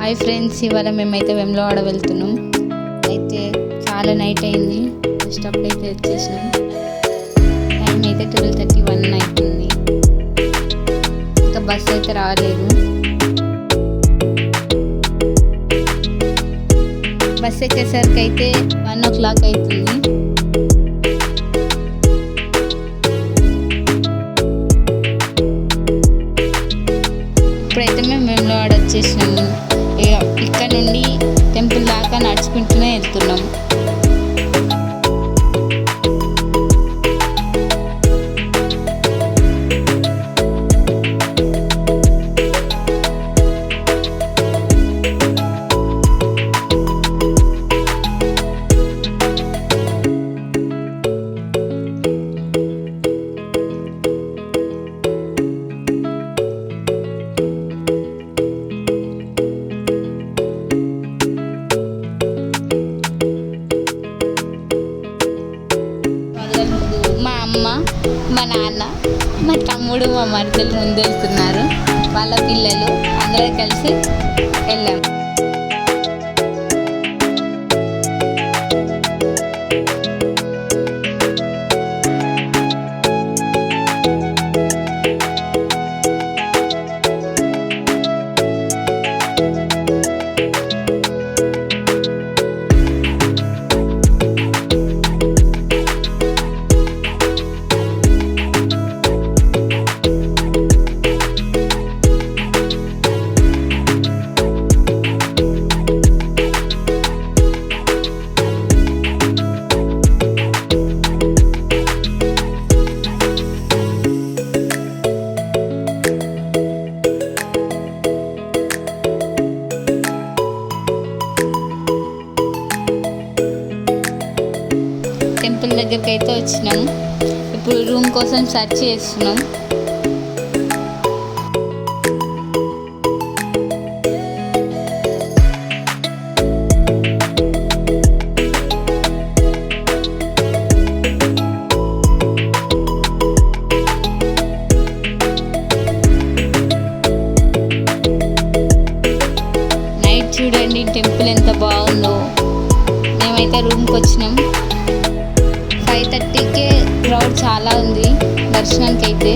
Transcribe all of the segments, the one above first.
Hi friends, ఇవాళ మేమైతే వేములవాడ వెళ్తున్నాం. అయితే చాలా నైట్ అయింది. స్టాప్ అయితే వచ్చేసినాం. టైం అయితే 12:31 అవుతుంది. ఇంకా బస్ అయితే రాలేదు. బస్ ఎక్కేసరికి అయితే 1 o'clock అవుతుంది. ఇప్పుడైతే మేము వేములవాడ వచ్చేసినాము. ఇక్కడ నుండి టెంపుల్ దాకా నడుచుకుంటూనే వెళ్తున్నాం. మా నాన్న, మా తమ్ముడు, మా మరదలు ముందు వెళ్తున్నారు. వాళ్ళ పిల్లలు అందరూ కలిసి వెళ్ళాము. టెంపుల్ దగ్గరికి అయితే వచ్చినాం. ఇప్పుడు రూమ్ కోసం సెర్చ్ చేస్తున్నాం. నైట్ చూడండి టెంపుల్ ఎంత బాగుందో. మేమైతే రూమ్కి వచ్చినాం. 5:30కే క్రౌడ్ చాలా ఉంది దర్శనానికి. అయితే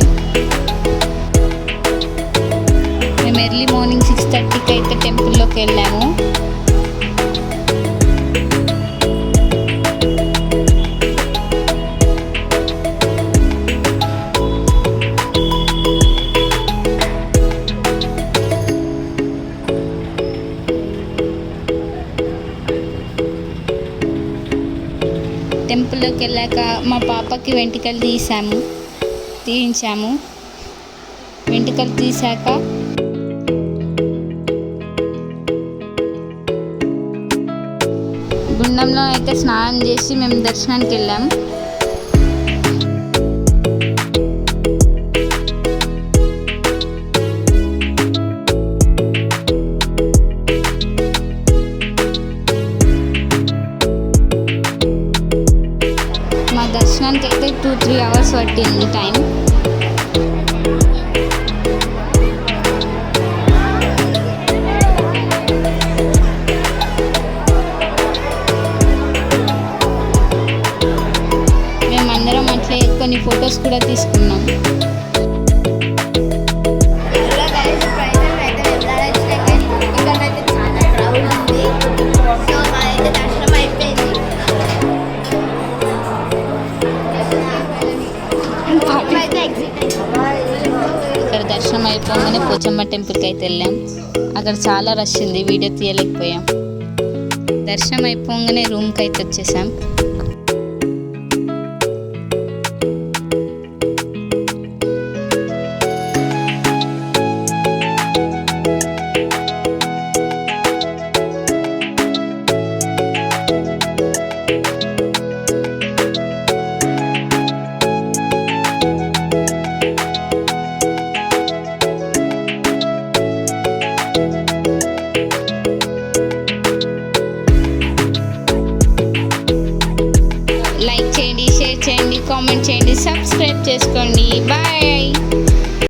మేము ఎర్లీ మార్నింగ్ 6:30కి అయితే టెంపుల్లోకి వెళ్ళాము. టెంపుల్లోకి వెళ్ళాక మా పాపకి వెంట్రుకలు తీయించాము. వెంట్రుకలు తీసాక గుండంలో అయితే స్నానం చేసి మేము దర్శనానికి వెళ్ళాం. దర్శనానికి అయితే 2-3 hours పట్టింది టైం. మేమందరం అట్లే కొన్ని ఫొటోస్ కూడా తీసుకున్నాం. ఇక్కడ దర్శనం అయిపోగానే పోచమ్మ టెంపుల్కి అయితే వెళ్ళాం. అక్కడ చాలా రష్ ఉంది, వీడియో తీయలేకపోయాం. దర్శనం అయిపోగానే రూమ్కి అయితే వచ్చేసాం.